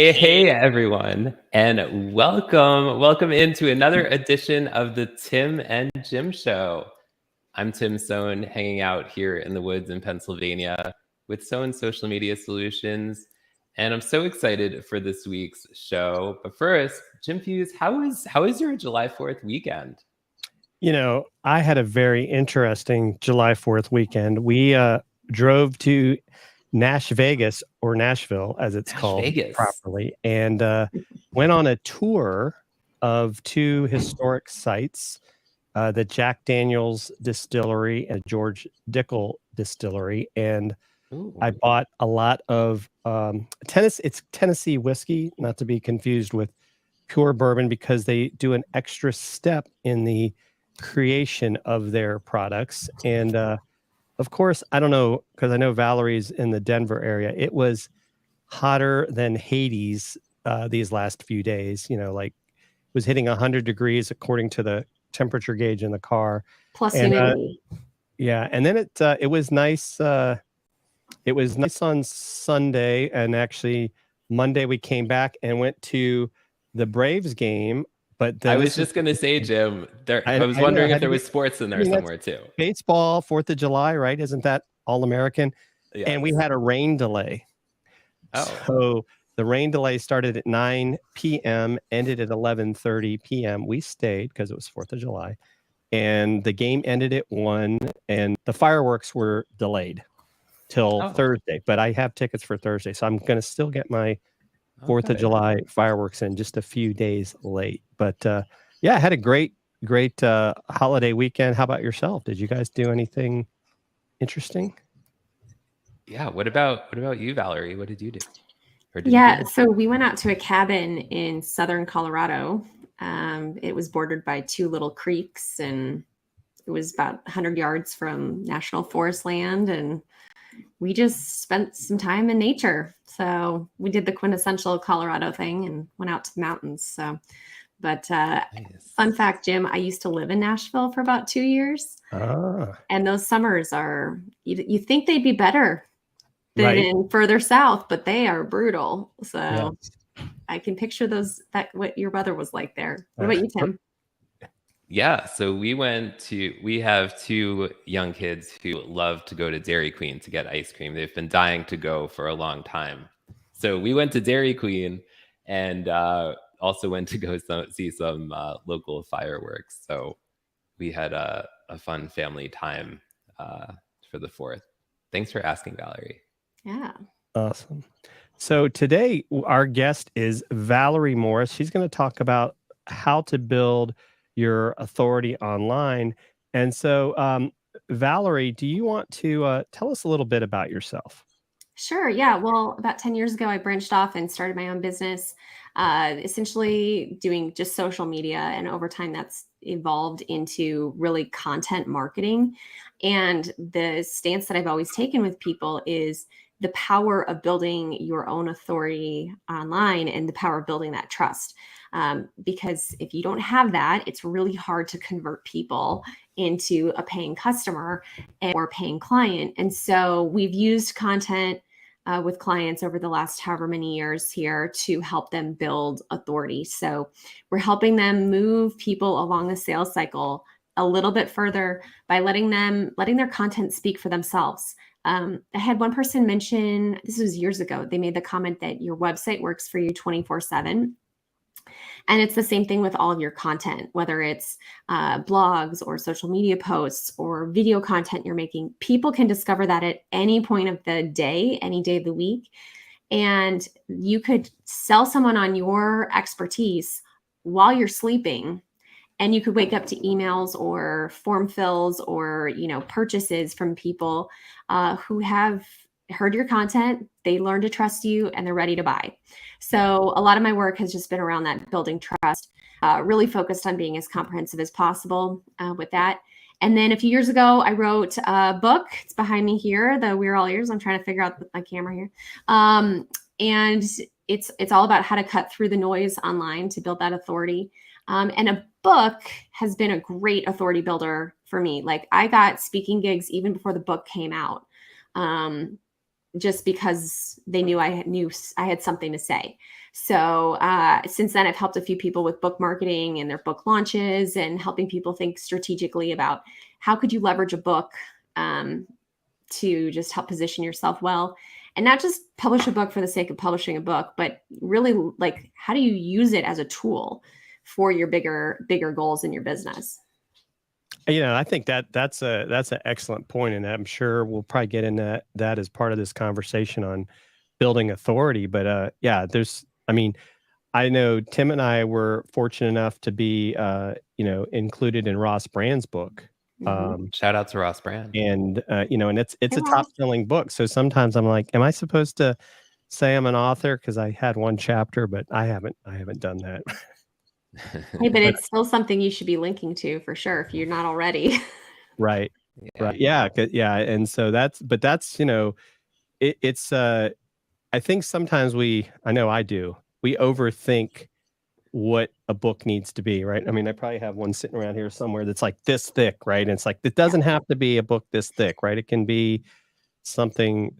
Hey everyone, and welcome into another edition of the Tim and Jim Show. I'm Tim Sohn, hanging out here in the woods in Pennsylvania with Sohn Social Media Solutions, and I'm so excited for this week's show. But first, Jim Fuse, how is your July 4th weekend? You know, I had a very interesting July 4th weekend. We drove to Vegas, or Nashville, as it's called properly, and went on a tour of two historic sites, the Jack Daniel's Distillery and George Dickel Distillery. And I bought a lot of it's Tennessee whiskey, not to be confused with pure bourbon, because they do an extra step in the creation of their products. And of course, I don't know, because I know Valerie's in the Denver area. It was hotter than Hades these last few days. You know, like it was hitting 100 degrees according to the temperature gauge in the car. Plus humidity. Yeah, and then it was nice. It was nice on Sunday, and actually Monday we came back and went to the Braves game. But I was just going to say, Jim, I was wondering if there was sports in there somewhere too. Baseball, 4th of July, right? Isn't that All-American? Yes. And we had a rain delay. Oh. So the rain delay started at 9 p.m., ended at 11:30 p.m. We stayed because it was 4th of July. And the game ended at 1, and the fireworks were delayed till Thursday. But I have tickets for Thursday, so I'm going to still get my 4th of July fireworks in just a few days late. But yeah, I had a great holiday weekend. How about yourself? Did you guys do anything interesting? Yeah. What about you, Valerie? What did you do? So we went out to a cabin in southern Colorado. It was bordered by two little creeks, and it was about 100 yards from National Forest land, and we just spent some time in nature. So we did the quintessential Colorado thing and went out to the mountains. So, but fun fact, Jim, I used to live in Nashville for about 2 years. And those summers are, you think they'd be better than in further south, but they are brutal. So I can picture what your weather was like there. What about you, Tim? Yeah, so we have two young kids who love to go to Dairy Queen to get ice cream. They've been dying to go for a long time. So we went to Dairy Queen and also went to go see some local fireworks. So we had a fun family time for the 4th. Thanks for asking, Valerie. Yeah. Awesome. So today our guest is Valerie Morris. She's going to talk about how to build your authority online. And so, Valerie, do you want to tell us a little bit about yourself? Sure. Yeah. Well, about 10 years ago, I branched off and started my own business, essentially doing just social media. And over time, that's evolved into really content marketing. And the stance that I've always taken with people is the power of building your own authority online and the power of building that trust. Because if you don't have that, it's really hard to convert people into a paying customer or paying client. And so we've used content with clients over the last however many years here to help them build authority. So we're helping them move people along the sales cycle a little bit further by letting their content speak for themselves. I had one person mention, this was years ago, they made the comment that your website works for you 24/7. And it's the same thing with all of your content, whether it's blogs or social media posts or video content you're making. People can discover that at any point of the day, any day of the week. And you could sell someone on your expertise while you're sleeping. And you could wake up to emails or form fills or, purchases from people who have heard your content, they learn to trust you, and they're ready to buy. So a lot of my work has just been around that, building trust, really focused on being as comprehensive as possible with that. And then a few years ago, I wrote a book. It's behind me here, the We're All Ears. I'm trying to figure out my camera here. And it's all about how to cut through the noise online to build that authority. And a book has been a great authority builder for me. Like, I got speaking gigs even before the book came out. Just because they knew I had something to say. So since then, I've helped a few people with book marketing and their book launches and helping people think strategically about how could you leverage a book to just help position yourself well, and not just publish a book for the sake of publishing a book, but really, like, how do you use it as a tool for your bigger goals in your business? I think that's an excellent point, and I'm sure we'll probably get into that as part of this conversation on building authority. But I know Tim and I were fortunate enough to be included in Ross Brand's book. Shout out to Ross Brand. And and it's a top-selling book. So sometimes I'm like, am I supposed to say I'm an author because I had one chapter, but I haven't done that. Hey, but it's still something you should be linking to for sure if you're not already. Right. Yeah. Right. Yeah. And so that's it's I think sometimes I know I do, we overthink what a book needs to be, right? I mean, I probably have one sitting around here somewhere that's like this thick, right? And it's like, it doesn't have to be a book this thick, right? It can be something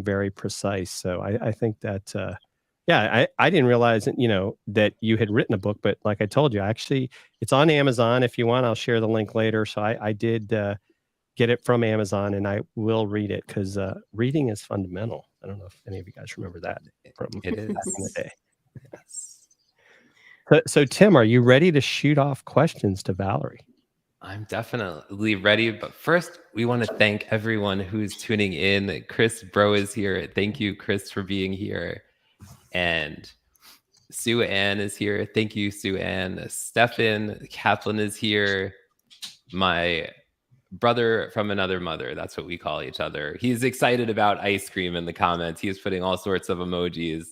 very precise. So I think that I didn't realize that you had written a book, but like I told you, actually, it's on Amazon. If you want, I'll share the link later. So I did get it from Amazon, and I will read it because reading is fundamental. I don't know if any of you guys remember that from back in the day. Yes. So Tim, are you ready to shoot off questions to Valerie? I'm definitely ready, but first we want to thank everyone who's tuning in. Chris Bro is here. Thank you, Chris, for being here. And Sue Ann is here. Thank you, Sue Ann. Stefan Kaplan is here. My brother from another mother. That's what we call each other. He's excited about ice cream in the comments. He's putting all sorts of emojis.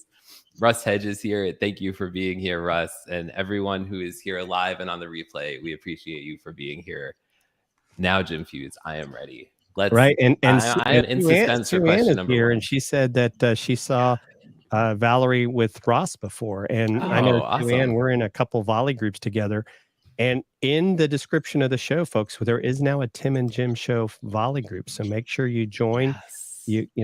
Russ Hedge is here. Thank you for being here, Russ. And everyone who is here live and on the replay, we appreciate you for being here. Now, Jim Fuse, I am ready. Right. And I am in suspense for question number here, one. and she said that she saw Valerie with Ross before. And I know Joanne, we're in a couple Volley groups together. And in the description of the show, folks, there is now a Tim and Jim Show Volley group. So make sure you join. Yes.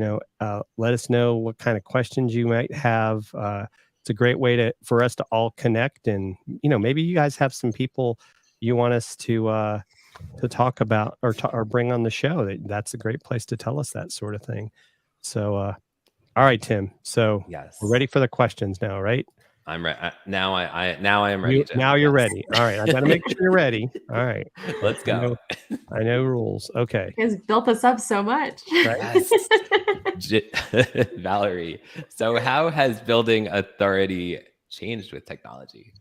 Let us know what kind of questions you might have. It's a great way for us to all connect. And, maybe you guys have some people you want us to talk about or bring on the show. That's a great place to tell us that sort of thing. So, all right, Tim. So yes, we're ready for the questions now, right? I'm ready. Now I am ready. Now you're ready. All right. I got to make sure you're ready. All right. Let's go. I know rules. Okay. You guys built us up so much. Right? Valerie, so how has building authority changed with technology?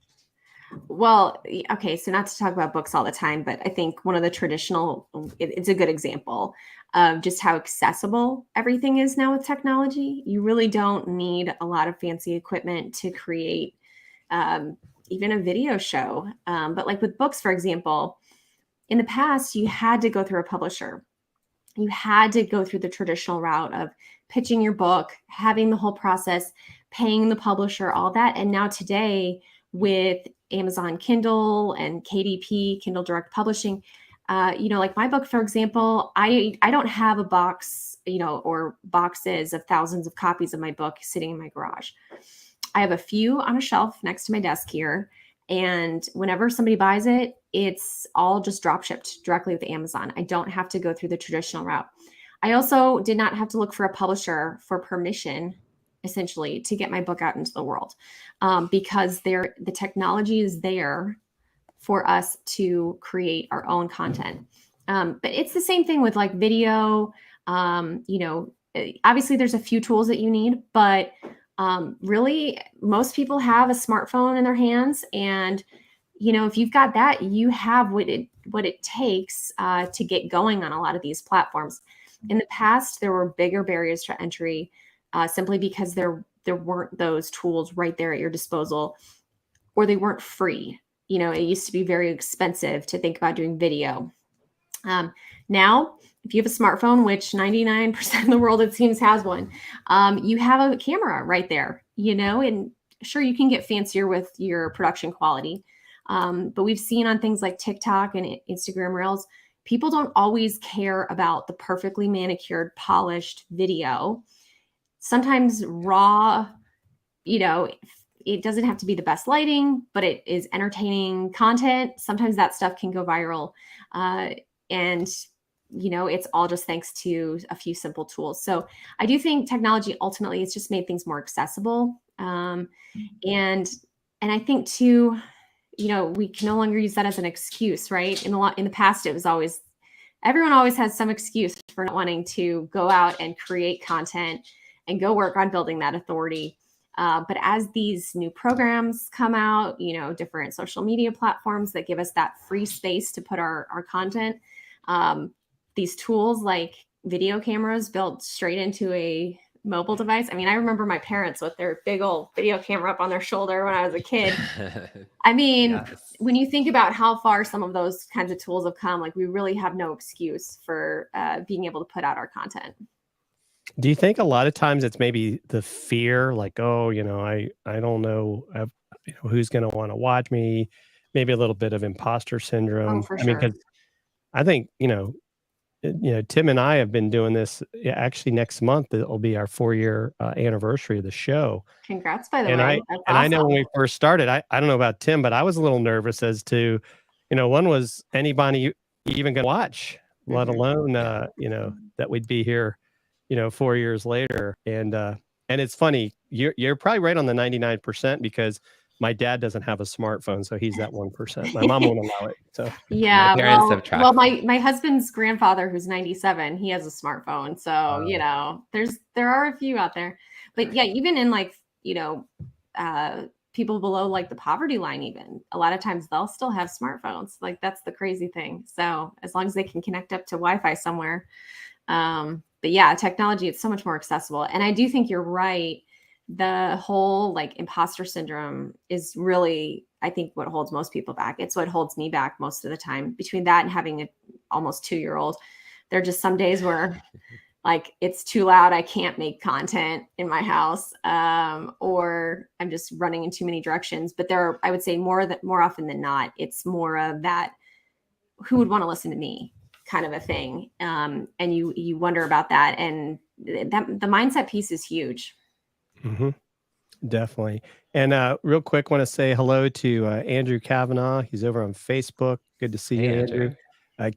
Well, okay, so not to talk about books all the time, but I think one of the traditional, it's a good example. of just how accessible everything is now with technology. You really don't need a lot of fancy equipment to create even a video show. But like with books, for example, in the past, you had to go through a publisher. You had to go through the traditional route of pitching your book, having the whole process, paying the publisher, all that. And now today with Amazon Kindle and KDP, Kindle Direct Publishing, like my book, for example, I don't have a box, or boxes of thousands of copies of my book sitting in my garage. I have a few on a shelf next to my desk here. And whenever somebody buys it, it's all just drop shipped directly with Amazon. I don't have to go through the traditional route. I also did not have to look for a publisher for permission, essentially, to get my book out into the world, because the technology is there for us to create our own content. But it's the same thing with like video. Obviously there's a few tools that you need, but really most people have a smartphone in their hands. And, if you've got that, you have what it takes to get going on a lot of these platforms. In the past, there were bigger barriers to entry simply because there weren't those tools right there at your disposal, or they weren't free. It used to be very expensive to think about doing video. Now, if you have a smartphone, which 99% of the world, it seems, has one, you have a camera right there, and sure, you can get fancier with your production quality. But we've seen on things like TikTok and Instagram Reels, people don't always care about the perfectly manicured, polished video. Sometimes raw, it doesn't have to be the best lighting, but it is entertaining content. Sometimes that stuff can go viral. And it's all just thanks to a few simple tools. So I do think technology ultimately has just made things more accessible. And I think too, we can no longer use that as an excuse, right? In the past, it was always, everyone always has some excuse for not wanting to go out and create content and go work on building that authority. But as these new programs come out, different social media platforms that give us that free space to put our content, these tools like video cameras built straight into a mobile device. I mean, I remember my parents with their big old video camera up on their shoulder when I was a kid. I mean, yes. When you think about how far some of those kinds of tools have come, like we really have no excuse for being able to put out our content. Do you think a lot of times it's maybe the fear, like, oh, I don't know, who's going to want to watch me? Maybe a little bit of imposter syndrome. Oh, for sure. Because I think, Tim and I have been doing this. Actually, next month it'll be our 4-year anniversary of the show. Congrats, by the way. I know when we first started, I don't know about Tim, but I was a little nervous as to, one, was anybody even going to watch, let alone, that we'd be here, 4 years later. And it's funny, you're probably right on the 99% because my dad doesn't have a smartphone, so he's that 1%. My mom won't allow it. So yeah, my parents have tracked. Well, my husband's grandfather, who's 97, he has a smartphone. So there are a few out there, but yeah, even in like people below like the poverty line, even a lot of times they'll still have smartphones. Like that's the crazy thing. So as long as they can connect up to Wi-Fi somewhere, but yeah, technology, it's so much more accessible. And I do think you're right. The whole like imposter syndrome is really, I think, what holds most people back. It's what holds me back most of the time. Between that and having an almost 2-year-old, there are just some days where like it's too loud. I can't make content in my house, or I'm just running in too many directions. But I would say more often than not, it's more of that, who would want to listen to me kind of a thing. And you wonder about that. And that the mindset piece is huge. Mm-hmm. Definitely. And real quick, want to say hello to Andrew Kavanaugh. He's over on Facebook. Good to see you, Andrew.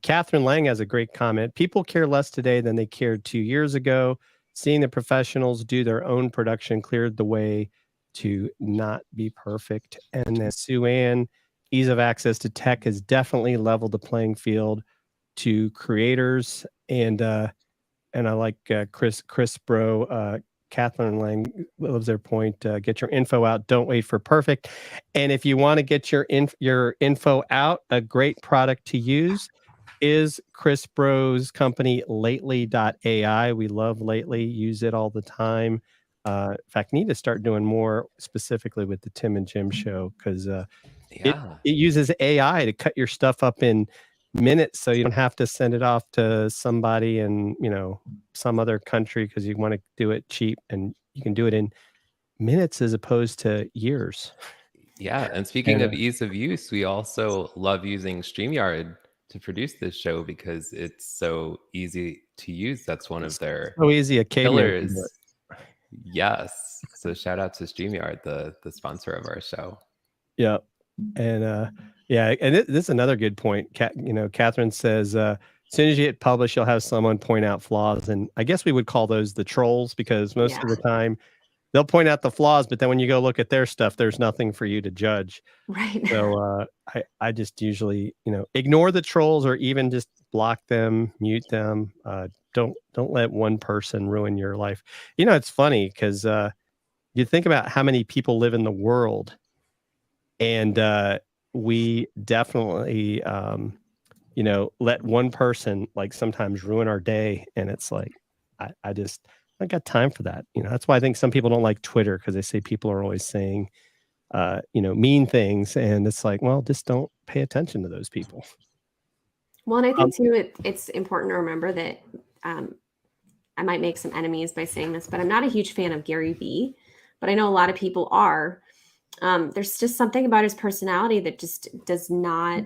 Catherine Lang has a great comment. People care less today than they cared 2 years ago. Seeing the professionals do their own production cleared the way to not be perfect. And then Sue Ann, ease of access to tech has definitely leveled the playing field to creators. And I like Chris Bro, Catherine Lang loves their point. Get your info out. Don't wait for perfect. And if you want to get your info out, a great product to use is Chris Bro's company, lately.ai. We love Lately, use it all the time. In fact, need to start doing more specifically with the Tim and Jim show, because it uses AI to cut your stuff up in minutes, so you don't have to send it off to somebody in, some other country because you want to do it cheap, and you can do it in minutes as opposed to years. Yeah, and speaking of ease of use, we also love using Streamyard to produce this show because it's so easy to use. That's one of their so easy a pillars. Yes. So shout out to Streamyard, the sponsor of our show. Yeah. And and this is another good point. Catherine says, as soon as you hit publish, you'll have someone point out flaws. And I guess we would call those the trolls, because most of the time they'll point out the flaws, but then when you go look at their stuff, there's nothing for you to judge. Right. So I just usually, ignore the trolls, or even just block them, mute them. Don't let one person ruin your life. It's funny because you think about how many people live in the world, and we definitely, let one person sometimes ruin our day. And it's like, I got time for that. That's why I think some people don't like Twitter, because they say people are always saying, mean things. And it's like, well, just don't pay attention to those people. Well, and I think too, it's important to remember that I might make some enemies by saying this, but I'm not a huge fan of Gary Vee, but I know a lot of people are. There's just something about his personality that just does not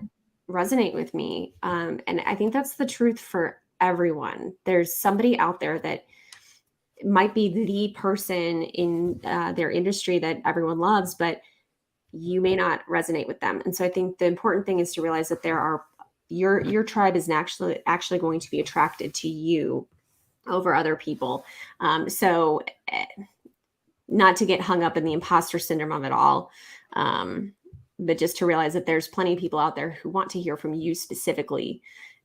resonate with me. And I think that's the truth for everyone. There's somebody out there that might be the person in their industry that everyone loves, but you may not resonate with them. And so I think the important thing is to realize that your tribe is actually going to be attracted to you over other people. So not to get hung up in the imposter syndrome of it all, but just to realize that there's plenty of people out there who want to hear from you specifically,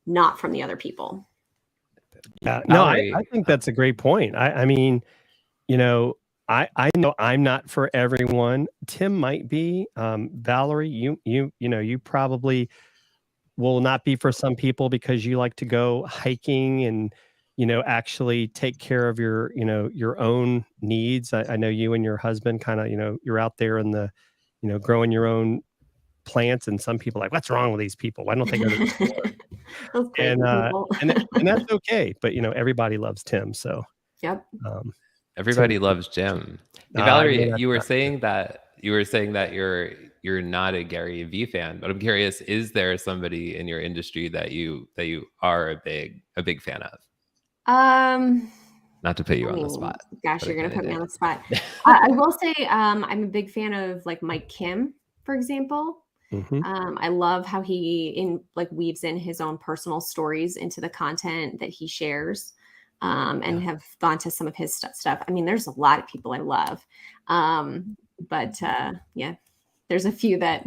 not from the other people. Yeah, no, I think that's a great point. I mean, I know I'm not for everyone. Tim might be. Valerie, you probably will not be for some people because you like to go hiking and actually take care of your own needs. I know you and your husband kind of you're out there in the growing your own plants, and some people are like, what's wrong with these people? Why don't they go to the store? And that's okay, but everybody loves Tim, so yep. Everybody loves Jim. Hey, Valerie, you were saying that you're not a Gary Vee fan, but I'm curious, is there somebody in your industry that you are a big fan of? Not to put you on the spot. Gosh, you're gonna put me on the spot. I will say I'm a big fan of Mike Kim, for example. Mm-hmm. I love how he weaves in his own personal stories into the content that he shares, and have gone to some of his stuff. I mean, there's a lot of people I love, but there's a few that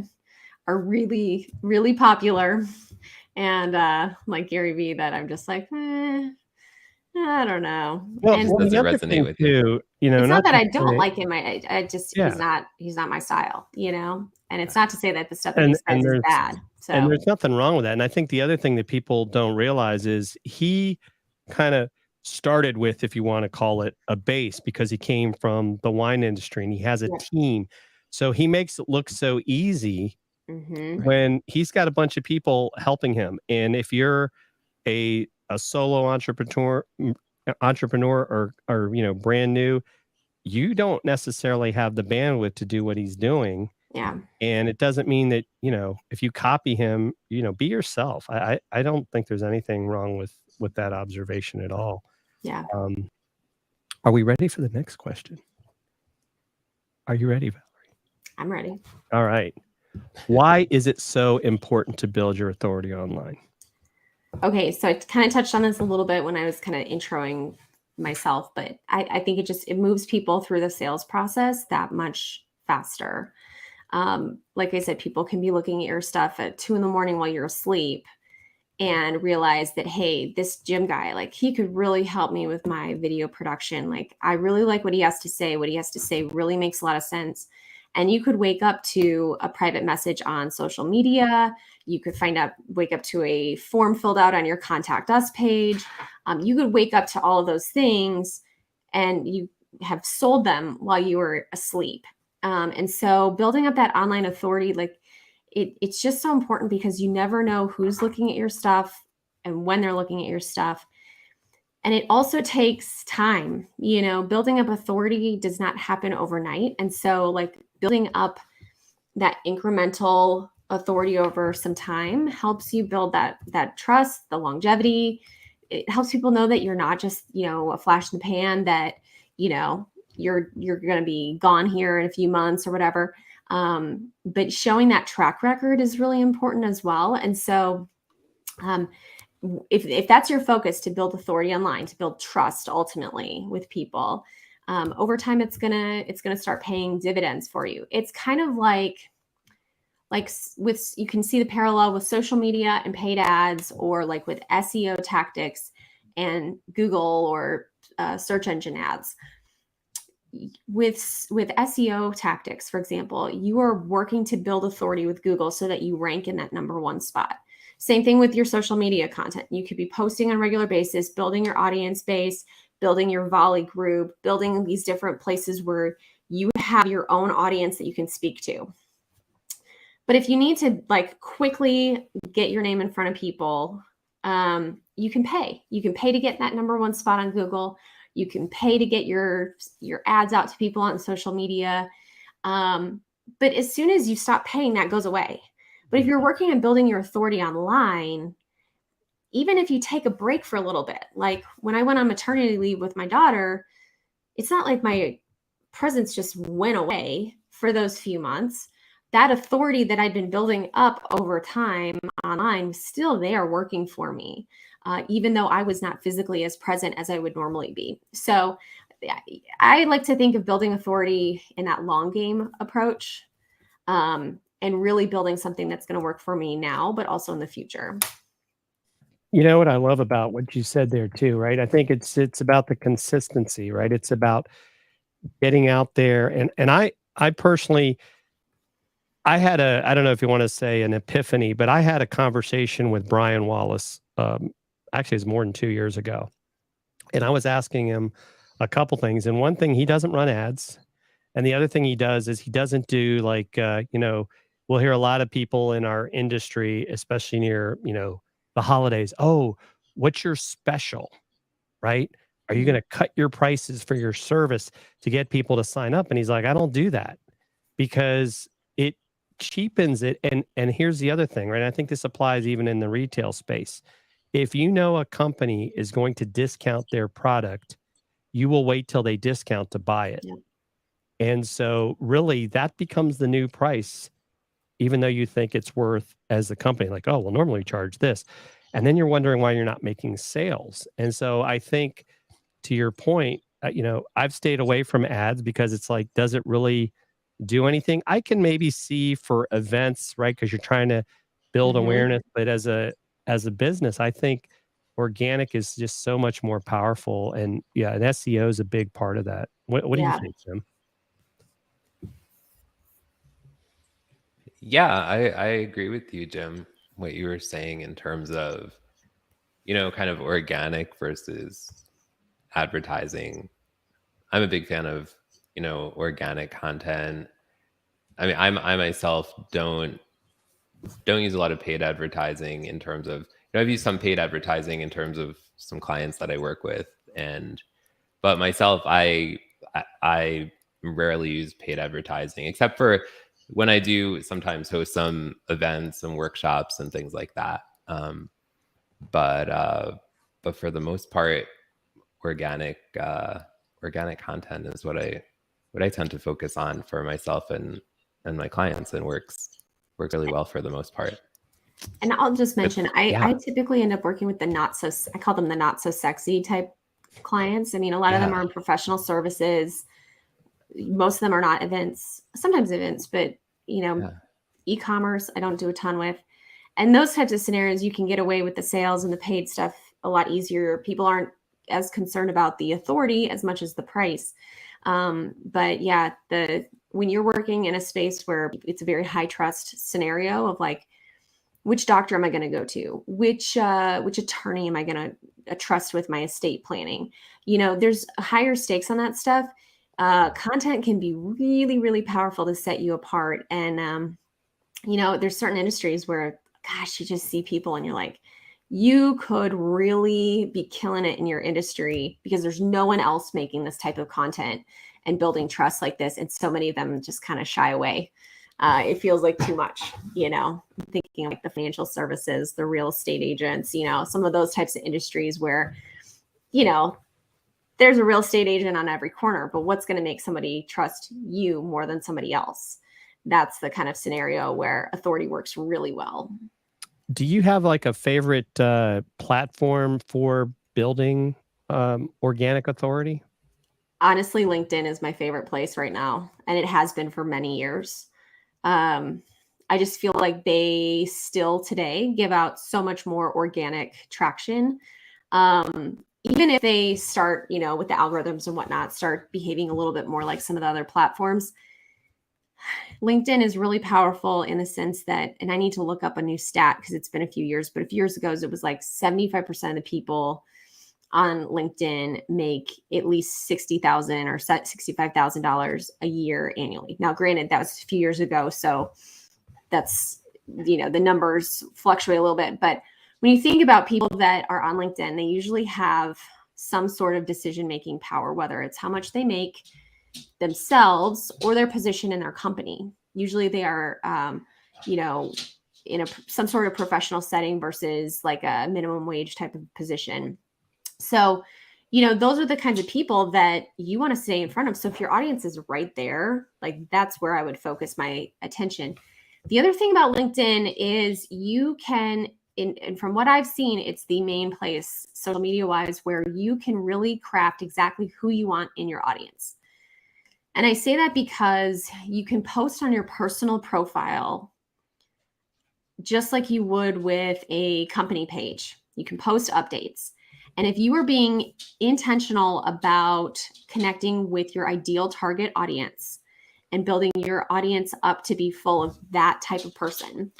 are really, really popular, and like Gary Vee, that I'm just like, I don't know. Well, and doesn't resonate with you. It's not that I don't like him. I just he's not my style, And it's not to say that the stuff that he says is bad. So. And there's nothing wrong with that. And I think the other thing that people don't realize is he kind of started with, if you want to call it, a base, because he came from the wine industry and he has a team. So he makes it look so easy when he's got a bunch of people helping him. And if you're a solo entrepreneur or brand new, you don't necessarily have the bandwidth to do what he's doing. Yeah. And it doesn't mean that, if you copy him, be yourself. I don't think there's anything wrong with that observation at all. Yeah. Are we ready for the next question? Are you ready, Valerie? I'm ready. All right. Why is it so important to build your authority online? Okay, so I kind of touched on this a little bit when I was kind of introing myself, but I think it moves people through the sales process that much faster. Like I said, people can be looking at your stuff at 2 a.m. while you're asleep and realize that, hey, this Jim guy, he could really help me with my video production. I really like what he has to say. What he has to say really makes a lot of sense. And you could wake up to a private message on social media. You could wake up to a form filled out on your Contact Us page. You could wake up to all of those things, and you have sold them while you were asleep. And so building up that online authority, like it's just so important, because you never know who's looking at your stuff and when they're looking at your stuff. And it also takes time. Building up authority does not happen overnight. And so like building up that incremental authority over some time helps you build that trust, the longevity. It helps people know that you're not just, a flash in the pan, that, you're going to be gone here in a few months or whatever. But showing that track record is really important as well. And so, if that's your focus, to build authority online, to build trust ultimately with people, over time, it's gonna start paying dividends for you. It's kind of like you can see the parallel with social media and paid ads, or like with SEO tactics and Google or search engine ads. With SEO tactics, for example, you are working to build authority with Google so that you rank in that number one spot. Same thing with your social media content. You could be posting on a regular basis, building your audience base, building your Volley group, building these different places where you have your own audience that you can speak to. But if you need to like quickly get your name in front of people, you can pay. You can pay to get that number one spot on Google. You can pay to get your ads out to people on social media. But as soon as you stop paying, that goes away. But if you're working on building your authority online, even if you take a break for a little bit, like when I went on maternity leave with my daughter, it's not like my presence just went away for those few months. That authority that I'd been building up over time online was still there working for me, even though I was not physically as present as I would normally be. So I like to think of building authority in that long game approach, and really building something that's going to work for me now, but also in the future. You know what I love about what you said there too, right? I think it's about the consistency, right? It's about getting out there. And I personally, I don't know if you want to say an epiphany, but I had a conversation with Brian Wallace. Actually, it's more than 2 years ago. And I was asking him a couple things. And one thing, he doesn't run ads. And the other thing he does is he doesn't do like, we'll hear a lot of people in our industry, especially near, the holidays. Oh, what's your special, right? Are you going to cut your prices for your service to get people to sign up? And he's like, I don't do that, because it cheapens it. And here's the other thing, right? I think this applies even in the retail space. If you know a company is going to discount their product, you will wait till they discount to buy it. Yeah. And so really that becomes the new price, even though you think it's worth as a company, like, oh, well, normally we charge this. And then you're wondering why you're not making sales. And so I think, to your point, I've stayed away from ads because it's like, does it really do anything? I can maybe see for events, right? Because you're trying to build awareness. But as a business, I think organic is just so much more powerful. And yeah, and SEO is a big part of that. What do you think, Jim? Yeah, I agree with you, Jim, what you were saying in terms of, kind of organic versus advertising. I'm a big fan of, organic content. I mean, I myself don't use a lot of paid advertising in terms of, I've used some paid advertising in terms of some clients that I work with, but myself, I rarely use paid advertising, except for when I do sometimes host some events and workshops and things like that. But for the most part, organic content is what I tend to focus on for myself and my clients, and works really well for the most part. And I'll just mention, I typically end up working with I call them the not so sexy type clients. I mean, a lot of them are in professional services. Most of them are not events, sometimes events, but e-commerce, I don't do a ton with. And those types of scenarios, you can get away with the sales and the paid stuff a lot easier. People aren't as concerned about the authority as much as the price. But yeah, the when you're working in a space where it's a very high trust scenario of like, which doctor am I going to go to? Which attorney am I going to trust with my estate planning? You know, there's higher stakes on that stuff. Content can be really, really powerful to set you apart. And, you know, there's certain industries where, gosh, you just see people and you're like, you could really be killing it in your industry because there's no one else making this type of content and building trust like this. And so many of them just kind of shy away. It feels like too much, you know, thinking like the financial services, the real estate agents, you know, some of those types of industries where, you know, there's a real estate agent on every corner, but what's going to make somebody trust you more than somebody else? That's the kind of scenario where authority works really well. Do you have like a favorite platform for building organic authority? Honestly, LinkedIn is my favorite place right now, and it has been for many years. I just feel like they still today give out so much more organic traction. Even if they start, you know, with the algorithms and whatnot, start behaving a little bit more like some of the other platforms. LinkedIn is really powerful in the sense that, and I need to look up a new stat because it's been a few years, but a few years ago, it was like 75% of the people on LinkedIn make at least $60,000 or $65,000 a year annually. Now, granted, that was a few years ago, so that's, you know, the numbers fluctuate a little bit. But when you think about people that are on LinkedIn, they usually have some sort of decision-making power, whether it's how much they make themselves or their position in their company. Usually they are, you know, in some sort of professional setting versus like a minimum wage type of position. So, you know, those are the kinds of people that you want to stay in front of. So if your audience is right there, like that's where I would focus my attention. The other thing about LinkedIn is you can, and from what I've seen, it's the main place social media wise where you can really craft exactly who you want in your audience. And I say that because you can post on your personal profile just like you would with a company page. You can post updates. And if you are being intentional about connecting with your ideal target audience and building your audience up to be full of that type of person,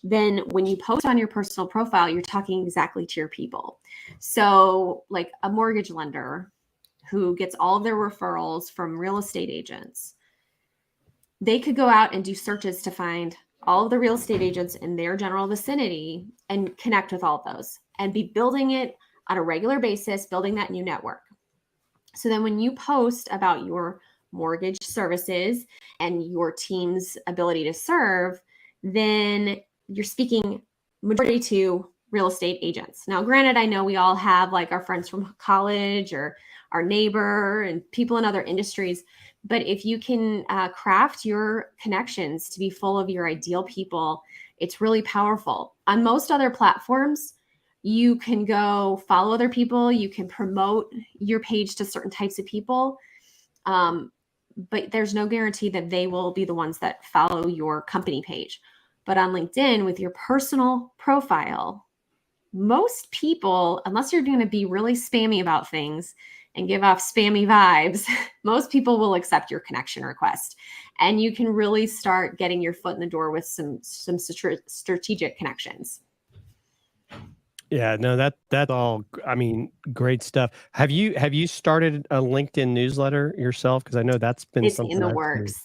then when you post on your personal profile, you're talking exactly to your people. So like a mortgage lender who gets all of their referrals from real estate agents, they could go out and do searches to find all of the real estate agents in their general vicinity and connect with all of those and be building it on a regular basis, building that new network. So then when you post about your mortgage services and your team's ability to serve, then you're speaking majority to real estate agents. Now, granted, I know we all have like our friends from college or our neighbor and people in other industries, but if you can craft your connections to be full of your ideal people, it's really powerful. On most other platforms, you can go follow other people. You can promote your page to certain types of people. But there's no guarantee that they will be the ones that follow your company page. But on LinkedIn, with your personal profile, most people, unless you're going to be really spammy about things and give off spammy vibes, most people will accept your connection request. And you can really start getting your foot in the door with some strategic connections. Yeah, no, that all, I mean, great stuff. Have you started a LinkedIn newsletter yourself? Because I know that's been it's something in the works.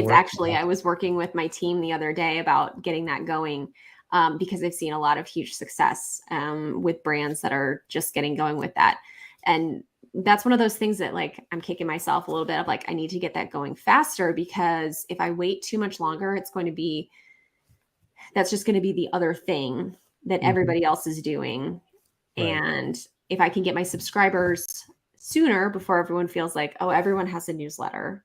Actually, I was working with my team the other day about getting that going because I've seen a lot of huge success with brands that are just getting going with that. And that's one of those things that like I'm kicking myself a little bit of like, I need to get that going faster because if I wait too much longer, that's just going to be the other thing that everybody else is doing. Right. And if I can get my subscribers sooner before everyone feels like, oh, everyone has a newsletter,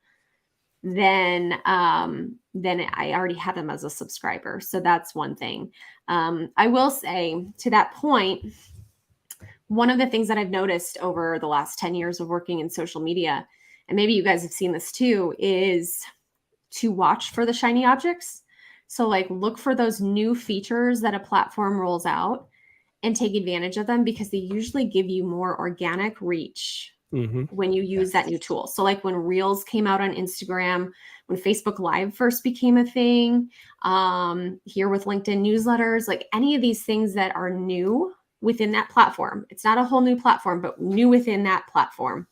then I already have them as a subscriber. So that's one thing. I will say to that point, one of the things that I've noticed over the last 10 years of working in social media, and maybe you guys have seen this too, is to watch for the shiny objects. So like look for those new features that a platform rolls out and take advantage of them because they usually give you more organic reach when you use that new tool. So like when Reels came out on Instagram, when Facebook Live first became a thing, here with LinkedIn newsletters, like any of these things that are new within that platform. It's not a whole new platform, but new within that platform.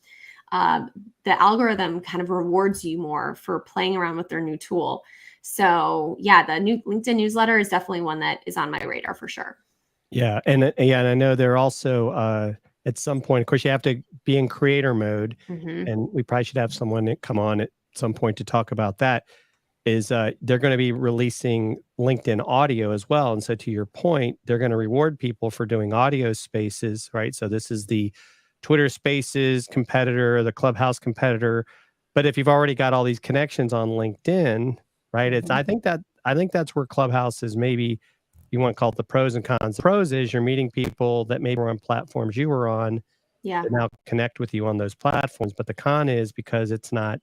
The algorithm kind of rewards you more for playing around with their new tool. So yeah, the new LinkedIn newsletter is definitely one that is on my radar for sure. Yeah. And I know they're also, at some point, of course, you have to be in creator mode, and we probably should have someone come on at some point to talk about that. Is they're going to be releasing LinkedIn audio as well. And so to your point, they're going to reward people for doing audio spaces, right? So this is the Twitter Spaces competitor, the Clubhouse competitor. But if you've already got all these connections on LinkedIn, right? I think that's where Clubhouse is. Maybe you want to call it the pros and cons. The pros is you're meeting people that maybe were on platforms you were on, that now connect with you on those platforms. But the con is because it's not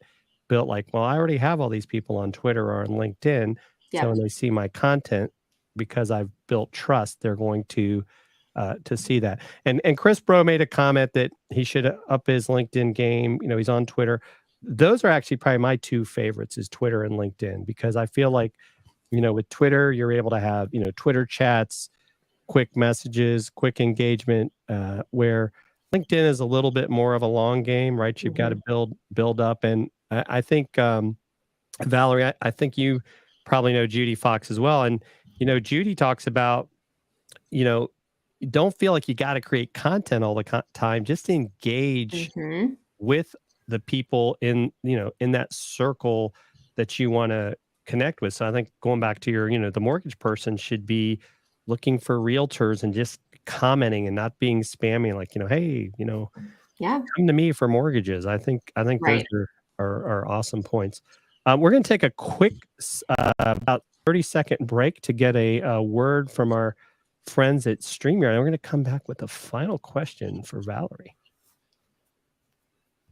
built like, well, I already have all these people on Twitter or on LinkedIn. So when they see my content, because I've built trust, they're going to see that. And Chris Bro made a comment that he should up his LinkedIn game. You know, he's on Twitter. Those are actually probably my two favorites, is Twitter and LinkedIn, because I feel like, you know, with Twitter, you're able to have, you know, Twitter chats, quick messages, quick engagement, where LinkedIn is a little bit more of a long game, right? You've got to build up. And I think, Valerie, I think you probably know Judy Fox as well. And, you know, Judy talks about, you know, don't feel like you got to create content all the time. Just engage with the people in, you know, in that circle that you want to connect with. So I think going back to your, you know, the mortgage person should be looking for realtors and just commenting and not being spammy, like, you know, hey, you know, come to me for mortgages. I think those are awesome points. We're going to take a quick, about 30-second break to get a word from our friends at Streamyard. And we're going to come back with a final question for Valerie.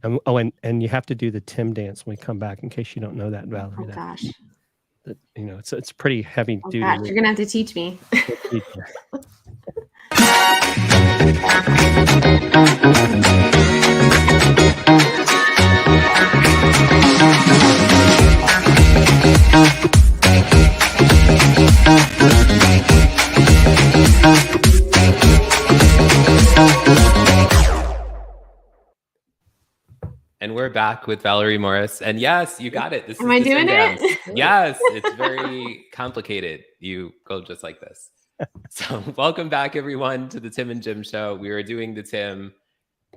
And you have to do the Tim dance when we come back, in case you don't know that, Valerie. Oh gosh. That, you know, it's pretty heavy duty. Gosh, you're gonna have to teach me. And we're back with Valerie Morris. And yes, you got it. Am I doing it? Yes, it's very complicated. You go just like this. So welcome back, everyone, to the Tim and Jim show. We are doing the Tim.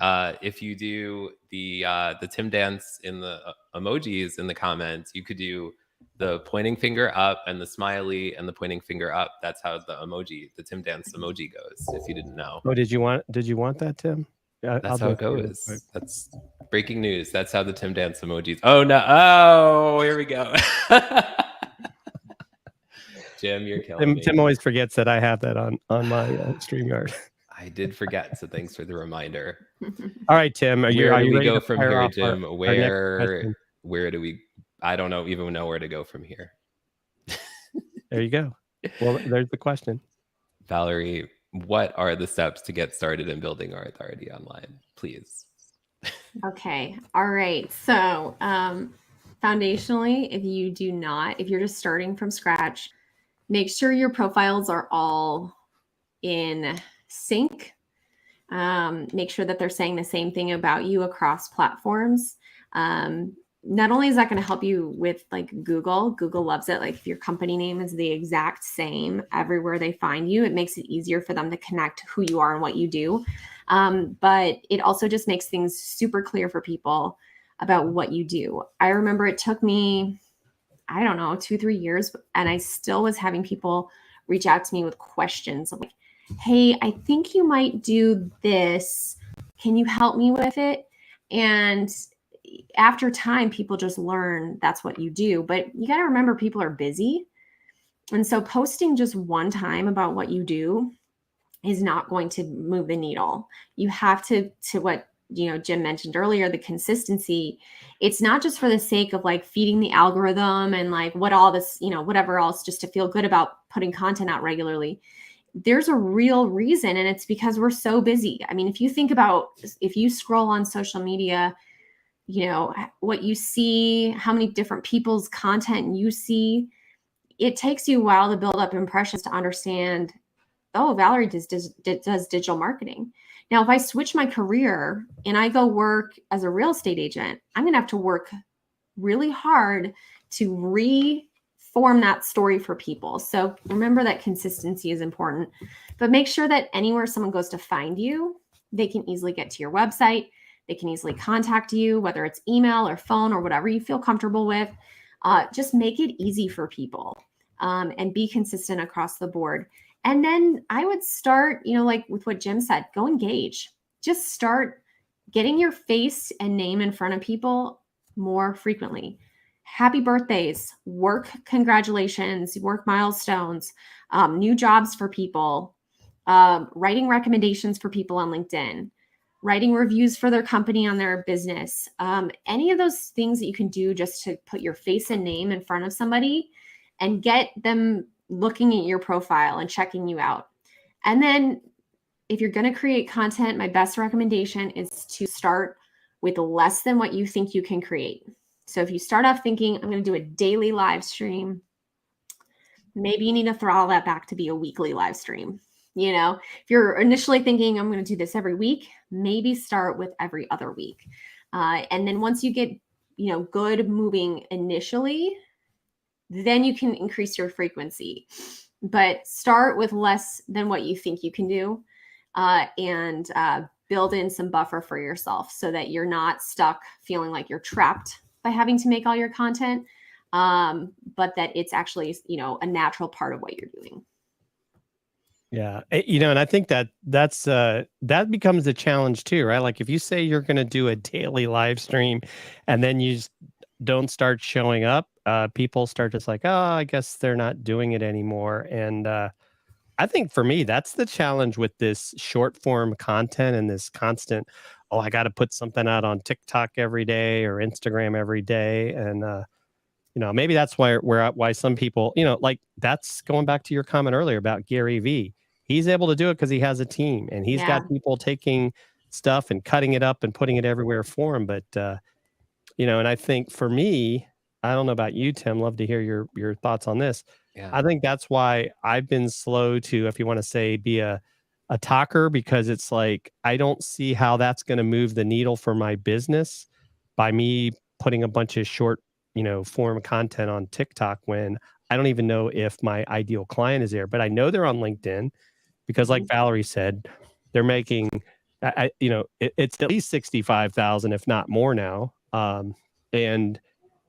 If you do the Tim dance in the emojis in the comments, you could do the pointing finger up and the smiley and the pointing finger up. That's how the Tim dance emoji goes, if you didn't know. Oh, did you want that, Tim? That's how it goes. That's breaking news. That's how the Tim dance emojis. Oh no! Oh, here we go. Jim, you're killing me. Tim always forgets that I have that on my StreamYard. I did forget, so thanks for the reminder. All right, Tim. Are you ready to go from here, Jim? Where do we? I don't even know where to go from here. There you go. Well, there's the question. Valerie, what are the steps to get started in building our authority online, please? Okay. All right. So foundationally, if you're just starting from scratch, make sure your profiles are all in sync. Make sure that they're saying the same thing about you across platforms. Not only is that going to help you with like Google loves it. Like if your company name is the exact same everywhere they find you, it makes it easier for them to connect who you are and what you do. But it also just makes things super clear for people about what you do. I remember it took me, I don't know, 2-3 years, and I still was having people reach out to me with questions of like, hey, I think you might do this. Can you help me with it? And after time, people just learn that's what you do. But you got to remember, people are busy. And so posting just one time about what you do is not going to move the needle. You have to what, you know, Jim mentioned earlier, the consistency. It's not just for the sake of like feeding the algorithm and like what all this, you know, whatever else, just to feel good about putting content out regularly. there's a real reason, and it's because we're so busy. I mean, if you think about, if you scroll on social media, you know, what you see, how many different people's content you see, it takes you a while to build up impressions to understand, oh, Valerie does digital marketing. Now, if I switch my career and I go work as a real estate agent, I'm going to have to work really hard to reform that story for people. So remember that consistency is important, but make sure that anywhere someone goes to find you, they can easily get to your website. They can easily contact you, whether it's email or phone or whatever you feel comfortable with. Just make it easy for people, and be consistent across the board. And then I would start, you know, like with what Jim said, go engage. Just start getting your face and name in front of people more frequently. Happy birthdays, work congratulations, work milestones, new jobs for people, writing recommendations for people on LinkedIn, writing reviews for their company on their business. Any of those things that you can do just to put your face and name in front of somebody and get them looking at your profile and checking you out. And then if you're going to create content, my best recommendation is to start with less than what you think you can create. So if you start off thinking, I'm going to do a daily live stream, maybe you need to throttle that back to be a weekly live stream. You know, if you're initially thinking, I'm going to do this every week, maybe start with every other week. And then once you get, you know, good moving initially, then you can increase your frequency. But start with less than what you think you can do, and build in some buffer for yourself so that you're not stuck feeling like you're trapped by having to make all your content, but that it's actually, you know, a natural part of what you're doing. Yeah. You know, and I think that that becomes a challenge too, right? Like if you say you're going to do a daily live stream and then you don't start showing up, people start just like, oh, I guess they're not doing it anymore. And I think for me, that's the challenge with this short form content and this constant, oh, I got to put something out on TikTok every day or Instagram every day. And, you know, maybe that's why some people, you know, like that's going back to your comment earlier about Gary Vee. He's able to do it because he has a team and he's got people taking stuff and cutting it up and putting it everywhere for him. But, you know, and I think for me, I don't know about you, Tim, love to hear your thoughts on this. Yeah. I think that's why I've been slow to, if you want to say, be a talker, because it's like, I don't see how that's going to move the needle for my business by me putting a bunch of short, you know, form content on TikTok when I don't even know if my ideal client is there, but I know they're on LinkedIn because like Valerie said, they're making, you know, it's at least 65,000, if not more now. And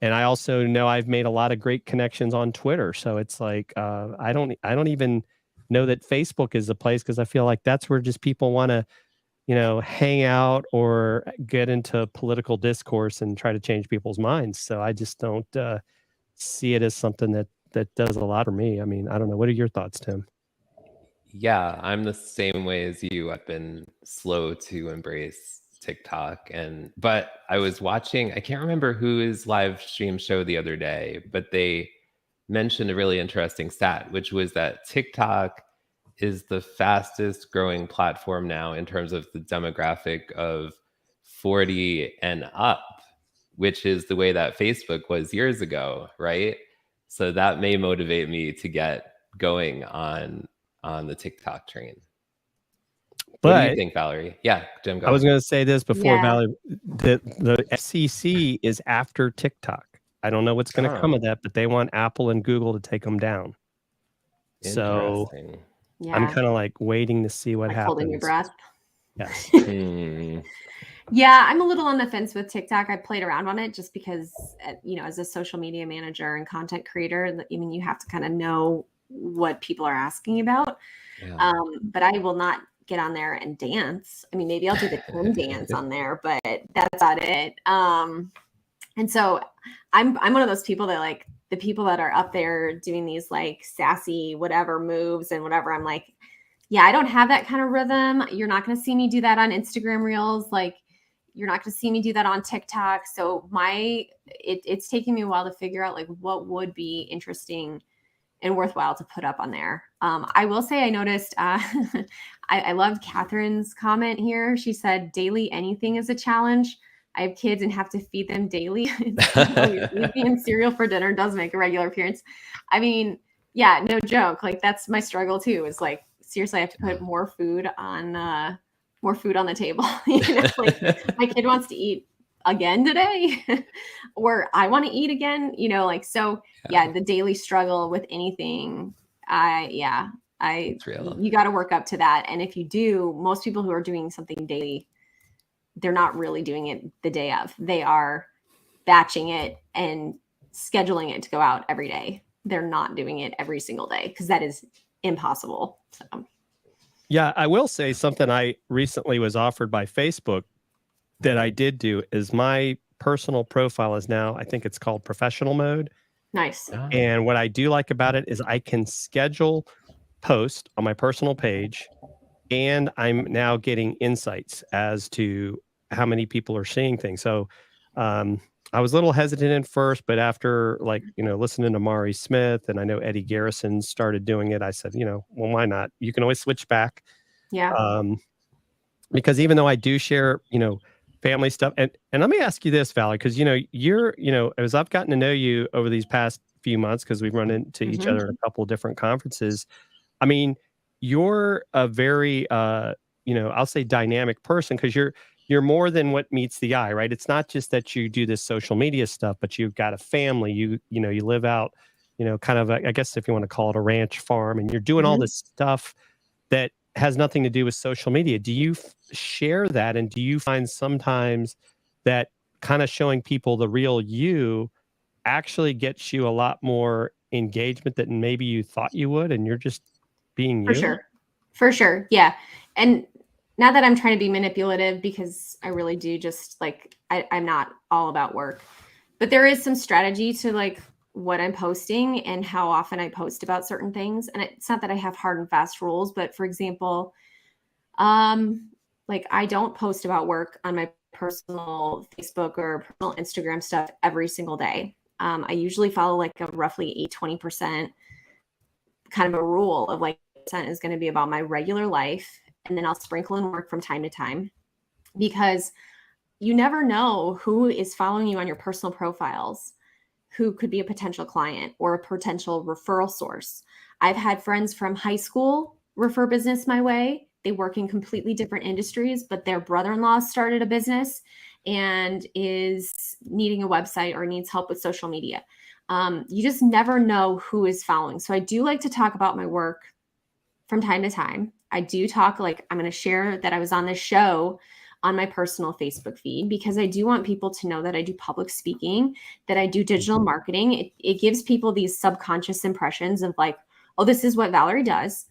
I also know I've made a lot of great connections on Twitter. So it's like, I don't even know that Facebook is the place, because I feel like that's where just people want to, you know, hang out or get into political discourse and try to change people's minds. So I just don't see it as something that does a lot for me. I mean, I don't know. What are your thoughts, Tim? Yeah, I'm the same way as you. I've been slow to embrace TikTok, but I was watching, I can't remember whose live stream show the other day, but they mentioned a really interesting stat, which was that TikTok is the fastest growing platform now in terms of the demographic of 40 and up, which is the way that Facebook was years ago, right? So that may motivate me to get going on the TikTok train. But what do you think, Valerie? Yeah, Jim, go. I was going to say this before, Valerie. The FCC is after TikTok. I don't know what's going to come of that, but they want Apple and Google to take them down. So I'm kind of like waiting to see what happens. Holding your breath. Yes. Yeah, I'm a little on the fence with TikTok. I played around on it just because, you know, as a social media manager and content creator, I mean, you have to kind of know what people are asking about. Yeah. But I will not get on there and dance. I mean, maybe I'll do the Tim dance on there, but that's about it. And so I'm one of those people that, like, the people that are up there doing these like sassy whatever moves and whatever, I'm like, yeah, I don't have that kind of rhythm. You're not going to see me do that on Instagram Reels. Like, you're not going to see me do that on TikTok. So it's taking me a while to figure out like what would be interesting and worthwhile to put up on there. I will say I noticed, I loved Catherine's comment here. She said, daily anything is a challenge. I have kids and have to feed them daily. Eating cereal for dinner does make a regular appearance. I mean, yeah, no joke. Like that's my struggle too. Is like, seriously, I have to put more food on the table. Like my kid wants to eat again today or I want to eat again, so the daily struggle with anything. You got to work up to that. And if you do, most people who are doing something daily, they're not really doing it the day of. They are batching it and scheduling it to go out every day. They're not doing it every single day because that is impossible. So. Yeah, I will say something I recently was offered by Facebook that I did do is my personal profile is now, I think it's called professional mode. Nice. And what I do like about it is I can schedule post on my personal page, and I'm now getting insights as to how many people are seeing things. So I was a little hesitant at first, but after listening to Mari Smith, and I know Eddie Garrison started doing it, I said, well, why not? You can always switch back. Yeah. Because even though I do share, family stuff, and let me ask you this, Valerie, because you're as I've gotten to know you over these past few months, because we've run into each other at a couple of different conferences. I mean, you're a very I'll say dynamic person, because you're more than what meets the eye, right? It's not just that you do this social media stuff, but you've got a family. You live out, kind of I guess if you want to call it a ranch farm, and you're doing all this stuff that has nothing to do with social media. Do you share that? And do you find sometimes that kind of showing people the real you actually gets you a lot more engagement than maybe you thought you would, and you're just being you? For sure. Yeah. And not that I'm trying to be manipulative, because I really do just I'm not all about work, but there is some strategy to what I'm posting and how often I post about certain things. And it's not that I have hard and fast rules, but for example, I don't post about work on my personal Facebook or personal Instagram stuff every single day. I usually follow a roughly 20% kind of a rule of percent is going to be about my regular life. And then I'll sprinkle in work from time to time, because you never know who is following you on your personal profiles, who could be a potential client or a potential referral source. I've had friends from high school refer business my way. They work in completely different industries, but their brother-in-law started a business and is needing a website or needs help with social media. You just never know who is following. So I do like to talk about my work from time to time. I do talk, I'm going to share that I was on this show on my personal Facebook feed, because I do want people to know that I do public speaking, that I do digital marketing. It gives people these subconscious impressions of oh, this is what Valerie does.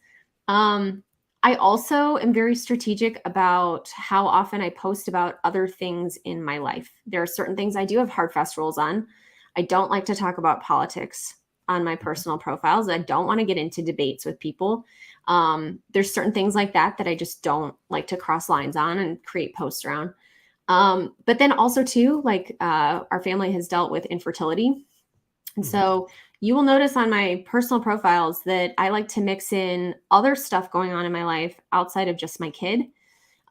I also am very strategic about how often I post about other things in my life. There are certain things I do have hard, fast rules on. I don't like to talk about politics on my personal profiles. I don't want to get into debates with people. There's certain things like that I just don't like to cross lines on and create posts around. But then also too, our family has dealt with infertility. And so you will notice on my personal profiles that I like to mix in other stuff going on in my life outside of just my kid.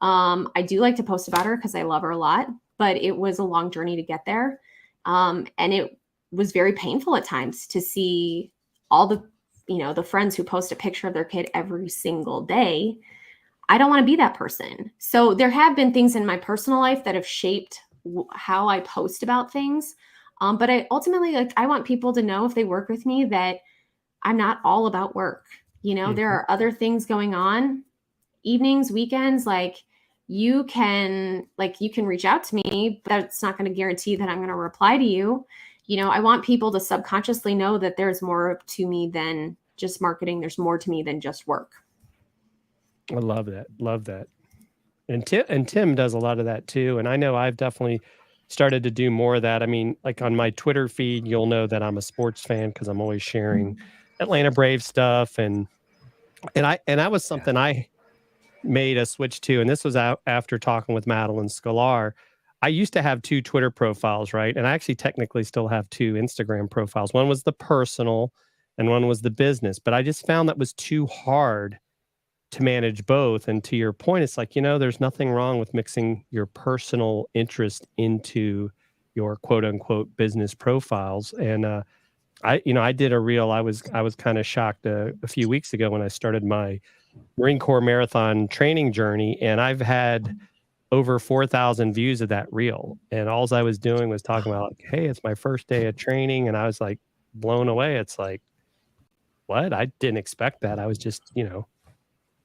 I do like to post about her because I love her a lot, but it was a long journey to get there. And it was very painful at times to see all the friends who post a picture of their kid every single day. I don't want to be that person. So there have been things in my personal life that have shaped how I post about things. But I ultimately, I want people to know, if they work with me, that I'm not all about work. There are other things going on, evenings, weekends, you can reach out to me, but that's not going to guarantee that I'm going to reply to you. I want people to subconsciously know that there's more to me than just marketing. There's more to me than just work. I love that. Love that. And Tim does a lot of that too. And I know I've definitely started to do more of that. I mean, on my Twitter feed, you'll know that I'm a sports fan because I'm always sharing Atlanta Braves stuff. And I was something I made a switch to, and this was after talking with Madeline Scalar. I used to have 2 Twitter profiles, right? And I actually technically still have 2 Instagram profiles. One was the personal, and one was the business. But I just found that was too hard to manage both. And to your point, it's like, there's nothing wrong with mixing your personal interest into your quote unquote business profiles. And I did a reel. I was kind of shocked a few weeks ago when I started my Marine Corps marathon training journey, and I've had over 4,000 views of that reel. And all I was doing was talking about, like, hey, it's my first day of training, and I was like blown away. It's like, what? I didn't expect that. I was just,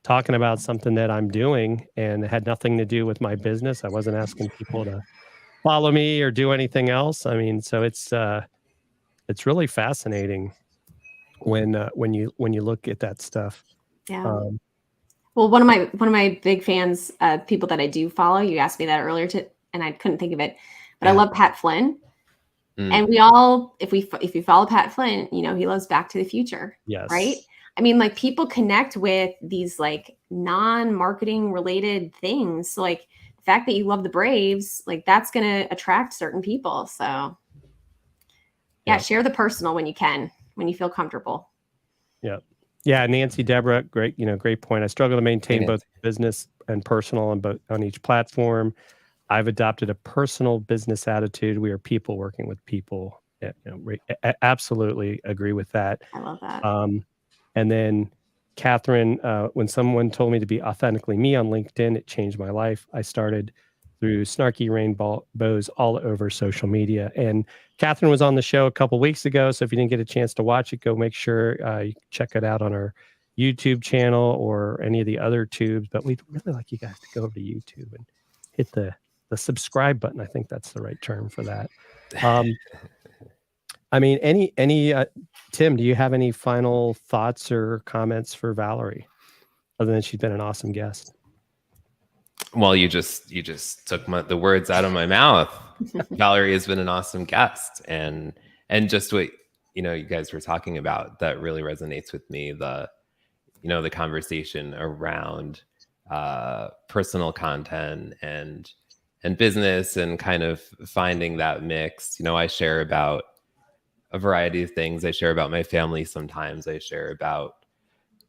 talking about something that I'm doing, and it had nothing to do with my business. I wasn't asking people to follow me or do anything else. I mean, so it's really fascinating when you look at that stuff. Yeah. Well, one of my big fans, people that I do follow, you asked me that earlier and I couldn't think of it, but I love Pat Flynn. And we all, if you follow Pat Flynn, he loves Back to the Future. Yes. Right. I mean, like, people connect with these like non-marketing related things. So, like, the fact that you love the Braves, like, that's going to attract certain people. So share the personal when you can, when you feel comfortable. Yeah. Yeah. Nancy, Deborah, great point. I struggle to maintain both business and personal on each platform. I've adopted a personal business attitude. We are people working with people. Absolutely agree with that. I love that. And then Catherine, when someone told me to be authentically me on LinkedIn, it changed my life. I started through snarky rainbows all over social media. And Catherine was on the show a couple weeks ago. So if you didn't get a chance to watch it, go make sure you check it out on our YouTube channel or any of the other tubes. But we'd really like you guys to go over to YouTube and hit the subscribe button. I think that's the right term for that. I mean, Tim, do you have any final thoughts or comments for Valerie, other than she's been an awesome guest? Well, you just took the words out of my mouth. Valerie has been an awesome guest, and just what you guys were talking about, that really resonates with me. The conversation around personal content and business, and kind of finding that mix. I share about a variety of things. I share about my family sometimes. I share about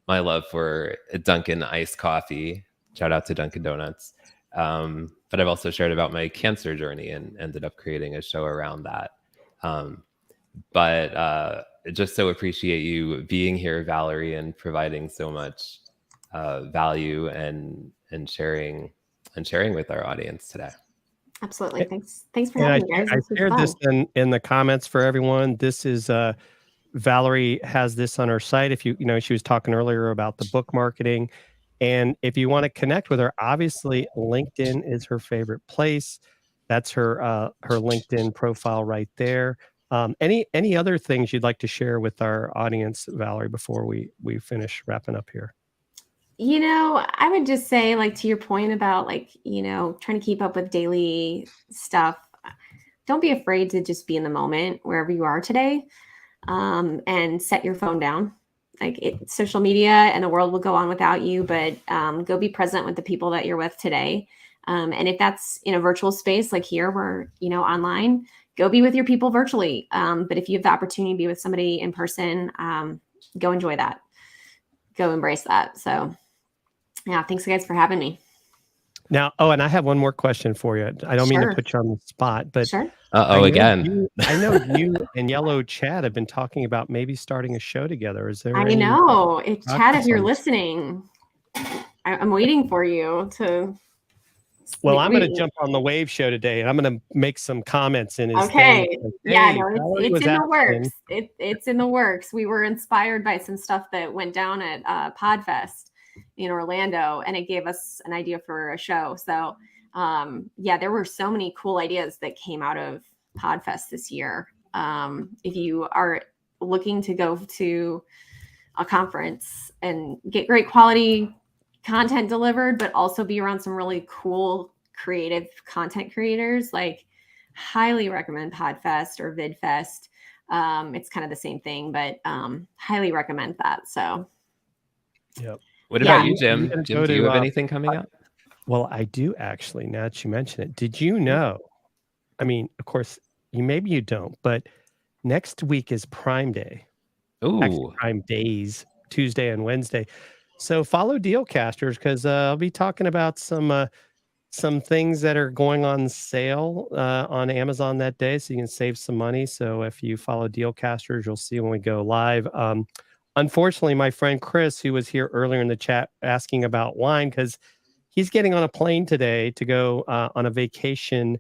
my love for Dunkin' iced coffee. Shout out to Dunkin' Donuts. But I've also shared about my cancer journey and ended up creating a show around that. But just so appreciate you being here, Valerie, and providing so much value and sharing with our audience today. Absolutely. Thanks for having me, guys. I shared this in the comments for everyone. This is Valerie has this on her site. If she was talking earlier about the book marketing. And if you want to connect with her, obviously LinkedIn is her favorite place. That's her LinkedIn profile right there. Any other things you'd like to share with our audience, Valerie, before we finish wrapping up here? I would just say, like, to your point about, like, trying to keep up with daily stuff, don't be afraid to just be in the moment wherever you are today, and set your phone down. Like, social media and the world will go on without you, but go be present with the people that you're with today. And if that's in a virtual space, like here, we're, online, go be with your people virtually. But if you have the opportunity to be with somebody in person, go enjoy that. Go embrace that. So yeah, thanks guys for having me. Now, and I have one more question for you. I don't mean to put you on the spot, but sure. Again. I know you and Yellow Chad have been talking about maybe starting a show together. Is there? I know. Chad, if you're listening, I'm waiting for you to. Well, I'm going to jump on the Wave show today, and I'm going to make some comments in his Okay. thing. Yeah, no, it's in the works. It's in the works. We were inspired by some stuff that went down at Podfest in Orlando, and it gave us an idea for a show. So, there were so many cool ideas that came out of Podfest this year. If you are looking to go to a conference and get great quality content delivered, but also be around some really cool creative content creators, like, highly recommend Podfest or VidFest. It's kind of the same thing, but highly recommend that. So yep. What about you, Jim? Jim, do you have anything coming up? Well, I do actually, now that you mention it. Did you know, I mean, of course, maybe you don't, but next week is Prime Day. Ooh. Prime days, Tuesday and Wednesday. So follow Dealcasters because I'll be talking about some things that are going on sale on Amazon that day, so you can save some money. So if you follow Dealcasters, you'll see when we go live. Unfortunately, my friend Chris, who was here earlier in the chat asking about wine, because he's getting on a plane today to go on a vacation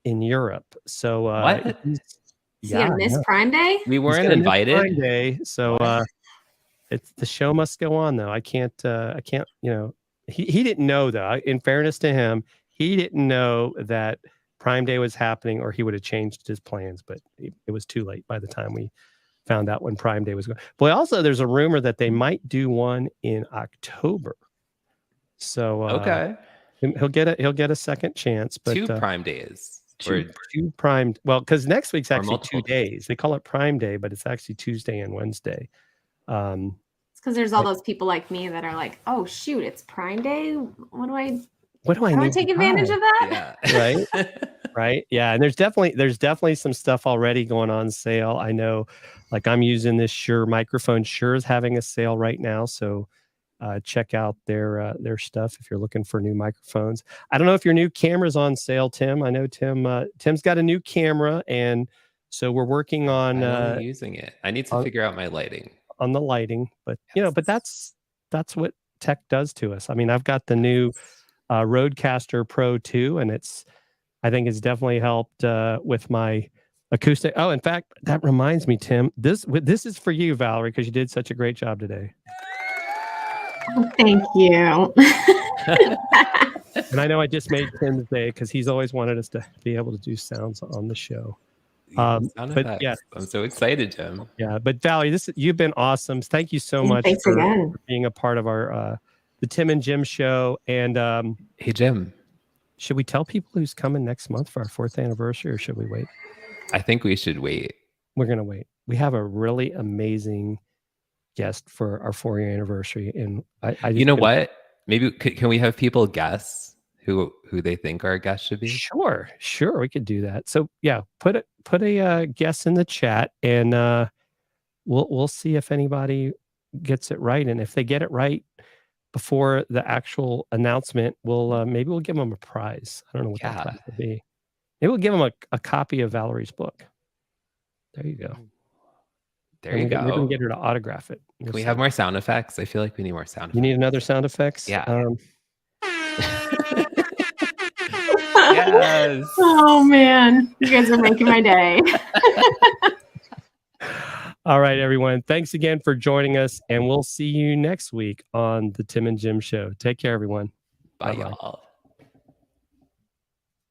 in Europe. So What? Is he gonna miss Prime Day? We weren't invited. Prime Day, so it's the show must go on though. I can't, he didn't know though. In fairness to him, he didn't know that Prime Day was happening, or he would have changed his plans. But it was too late by the time we found out when Prime Day was going. But also, there's a rumor that they might do one in October. So okay, he'll get a second chance. But 2 Prime Days. Two Prime. Well, because next week's actually 2 days. They call it Prime Day, but it's actually Tuesday and Wednesday. It's because there's all those people like me that are like, oh shoot, it's Prime Day. What do I need take advantage of that? Yeah. Right. Yeah. And there's definitely some stuff already going on sale. I know, like I'm using this Shure microphone. Shure is having a sale right now. So check out their stuff if you're looking for new microphones. I don't know if your new camera's on sale, Tim. I know Tim's got a new camera, and so we're working on using it. I need to figure out my lighting. On the lighting, but but that's what tech does to us. I mean, I've got the new Rodecaster Pro 2, and I think it's definitely helped with my acoustic. Oh, in fact, that reminds me, Tim, this is for you, Valerie, because you did such a great job today. Oh, thank you. And I know I just made Tim's day because he's always wanted us to be able to do sounds on the show. But yeah, I'm so excited, Jim. Yeah, but Valerie, you've been awesome. Thank you so much for being a part of our the Tim and Jim show. And hey, Jim, should we tell people who's coming next month for our 4th anniversary, or should we wait? I think we should wait. We're gonna wait. We have a really amazing guest for our 4-year anniversary, and you know what? Maybe can we have people guess who they think our guest should be? Sure, we could do that. So yeah, put a guess in the chat, and we'll see if anybody gets it right. And if they get it right before the actual announcement, maybe we'll give them a prize. I don't know what that prize would be. Maybe we'll give them a copy of Valerie's book. There you go. There you go. We're gonna get her to autograph it. Can we have more sound effects? I feel like we need more sound effects. You need another sound effects? Yeah. Yes. Oh man, you guys are making my day. All right, everyone. Thanks again for joining us, and we'll see you next week on the Tim and Jim Show. Take care, everyone. Bye, y'all.